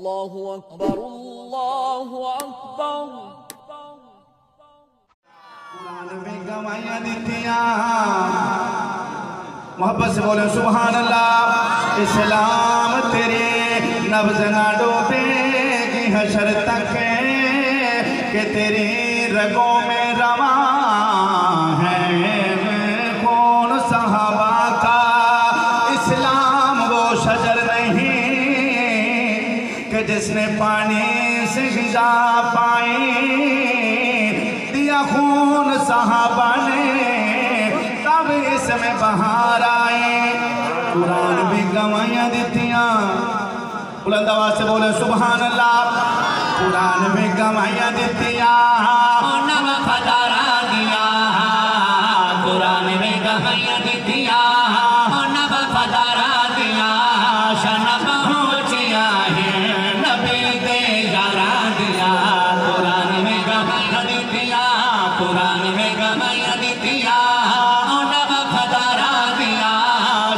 अल्लाहु अकबर अल्लाहु अकबर। कुरान में गवाहियां दितियां, मोहब्बत से बोले सुभान अल्लाह। इस्लाम तेरे नब्ज़ ना डूबेगी हशर तक के तेरी रगों में रवा है कौन सहाबा का। इस्लाम वो शजर नहीं कि जिसने पानी से ग़िज़ा पाई, दिया खून सहाबा ने तब इसमें बहार आए। कुरान भी गवाहियां दितियां, बुलंद आवाज से बोले सुभान अल्लाह। कुरान में गवाहियां दितियां, नव फदारा दिया। कुरान में गवाहियां दितियां, नव फदारा दिया। शन पहुंचिया है नबी दे यारा दिया। कुरान में गवाहियां दितियां, कुरान में गवाहियां दितियां, नव फदारा दिया।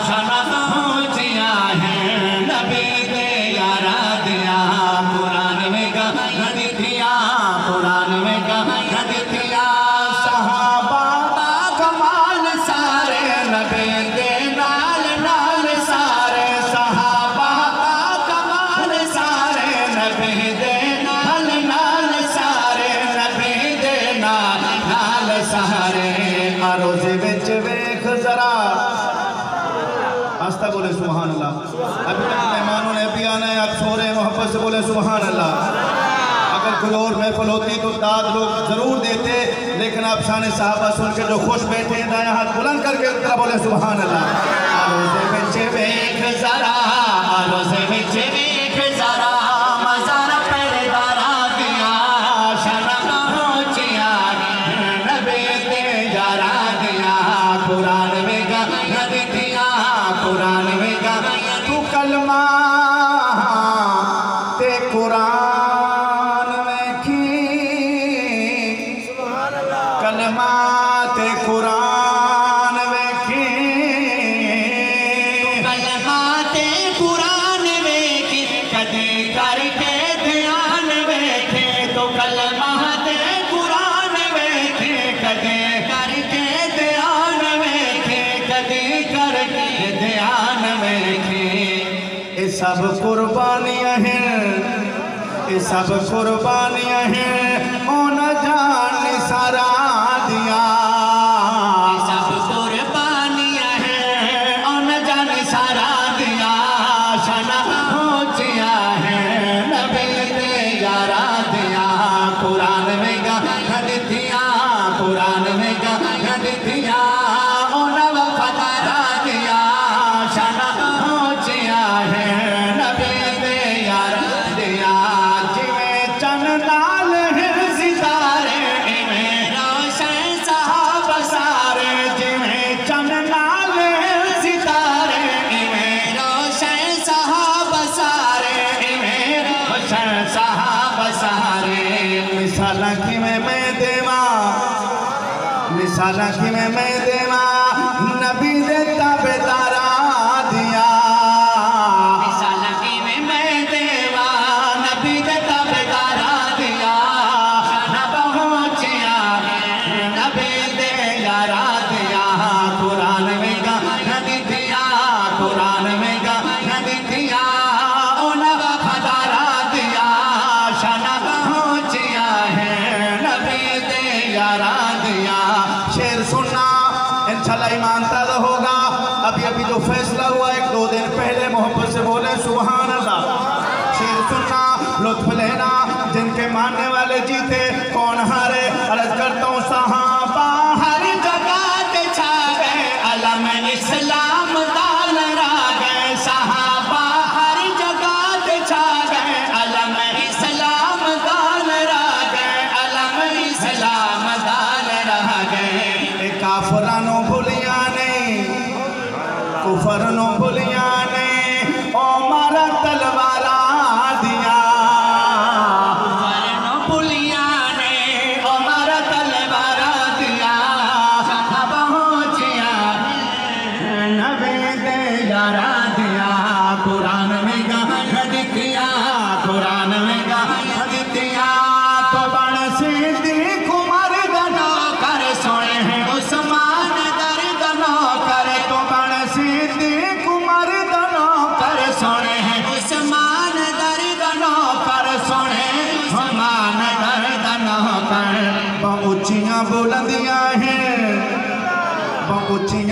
शन पहुंचिया है नबी दे यारा दिया। कुरान में गवाहियां दितियां, कुरान में गवाहियां दितियां। सहाबा कमाल सारे नबी दे नाल नाल सारे। सहाबा कमाल सारे नबी दे नाल नाल सारे। नबी दे नाल नाल सारे। रोज़े विच वेख जरा, आस्ता बोले सुभान अल्लाह। अभी तक मेहमानों ने अभी आना है, आप सो रहे हैं, मोहब्बत से बोले सुभान अल्लाह। अगर कोई और महफिल होती तो दाद लोग जरूर देते, लेकिन आप शान साहबा सुन के जो खुश बैठे हैं, दाया हाथ बुलंद करके तरह बोले सुभान अल्लाह। रोज़े विच वेख जरा, रोज़े विच वेख जरा। मज़ार पहरेदारा दिया। शन पहुंचिया नबी दे यारा दिया। कुरान में गवाहियां दितियां, कुरान में गवाहियां। तू कलमा ते कुरान में की, कलमा ते कुरान में की। कलमाते कुरान वेखे कदे करके ध्यान वेखे। तो कलमाते कुरान वेखे कदे करके ध्यान वेखे। कदे करके ध्यान वेखे। ये सब कुर्बानियां हैं, ये सब कुर्बानियां हैं, ओ न जान सारा दिया। सब कुर्बानियां हैं, उन जान सारा दिया। शन पहुंचिया है नबी दे यारा दिया। कुरान में गवाहियां दितियां, कुरान में गवाहियां दितियां, नव फदारा दिया। शन पहुंचिया है नबी दे यारा दिया। जिवें चन नाल है सितारे इवें रोशन साहब सारे। जिवें चन नाल है सितारे इवें रोशन साहब सारे। इवें रोशन साहब सारे। मिसाला कि मैं देवा, मिसाला कि मैं देवा, नबी दे ताबेदारा दिया। मिसाल की मैं देवा, नबी दे ताबेदारा दिया। शन पहुंचिया है नबी दे यारा दिया। कुरान में गवाहियां दितियां, कुरान में गवाहियां दितियां, नव फदारा दिया। शन पहुंचिया है नबी दे यारा दिया। शेर सुनना इंशाल्लाह ईमान ताज़ा होगा। अभी अभी जो फैसला हुआ 1-2 दिन पहले, मोहब्बत से बोले सुभान अल्लाह। शेर सुनना, लुत्फ लेना। जिनके मानने वाले जीते, कौन हारे? अर्ज करता हूँ सहाबा हर जगह ते छा गए, अलम इस्लाम दा लहरा गए। सहाबा हर जगह ते छा गए, अलम इस्लाम दा लहरा गए। अलम इस्लाम दा लहरा गए। काफरानो भुलिया ने, कुफरनो भुलिया ने, ओ मारा तलवारा दिया। वरनो पुलिया ने, ओ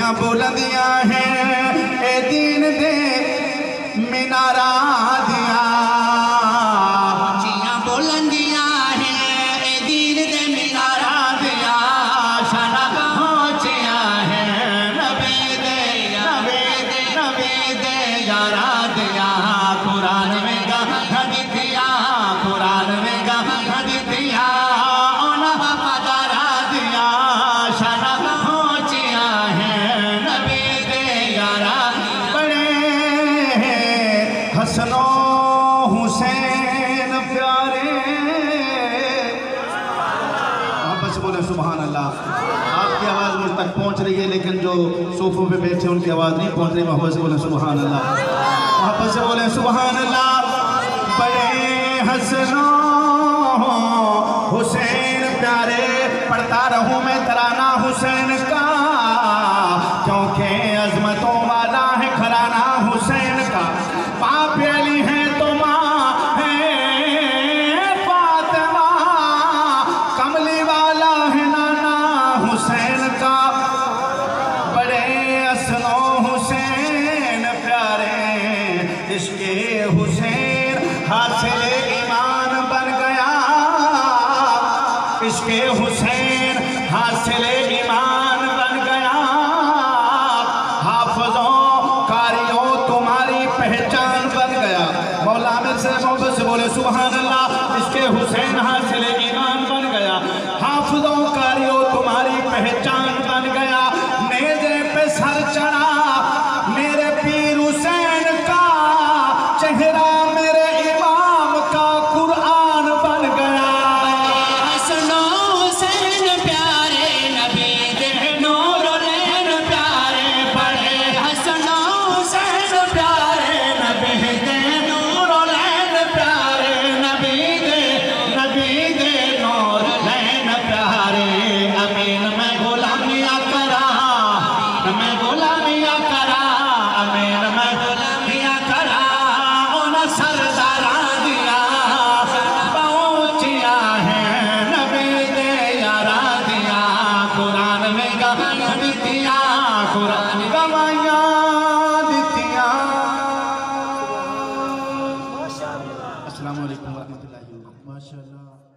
उचियां बुलंदियां हैं ए दीन दे मीनारा दिया, उचियां बुलंदियां हैं ए दीन दे मीनारा दिया, शाना पहुंचिया है नबी दे यारा दिया, कुरान में गा दिया, कुरान में गा दिया, उन्हें पदारा दिया, शाना पहुंचिया है नबी दे यारा। बड़े हसनो हुसैन प्यारे, वापस से बोले सुभान अल्लाह। आपकी आवाज़ मुझ तक पहुंच रही है, लेकिन जो सोफों पे बैठे उनकी आवाज़ नहीं पहुंच रही। वापस से बोले सुभान अल्लाह, वापस से बोले सुभान अल्लाह। बड़े हसनो हुसैन प्यारे, पढ़ता रहूं मैं तराना हुसैन का, क्योंकि अजमतों वाला है घराना हुसैन का। बाप अली है तो माँ है फातिमा, कमली वाला है नाना हुसैन का। बड़े असनो हुसैन प्यारे, इसके हुसैन हासिल ईमान बन गया, इसके हुसैन हासिल ईमान बन गया। हाफिजों कारियों तुम्हारी पहचान बन गया। मौला मेरे से मोहब्बत से बोले सुभान अल्लाह। इसके हुसैन हासिल ईमान बन गया, हाफिजों कारियों तुम्हारी पहचान बन गया। नेज़े पे सर चढ़ा मेरे पीर हुसैन का, चेहरा मेरे इमाम का कुरान बन गया। हसनो हुसैन प्यारे नबी दे नूरुलैन प्यारे, बड़े हसनो हुसैन प्यारे नबी दे नूरुलैन प्यारे, नबी दे नूरुलैन प्यारे। अमीन मैं गुलामिया करा, मैं गुलामिया करा, अमीन मैं गुलामिया करा, उन सरदारा दिया, पहुंचिया है नबी दे यारा दिया, कुरान में गवाया दिया, कुरान गवाइयां दितियां। अस्सलाम वालेकुम व रहमतुल्लाहि व बरकातहू। माशाल्लाह।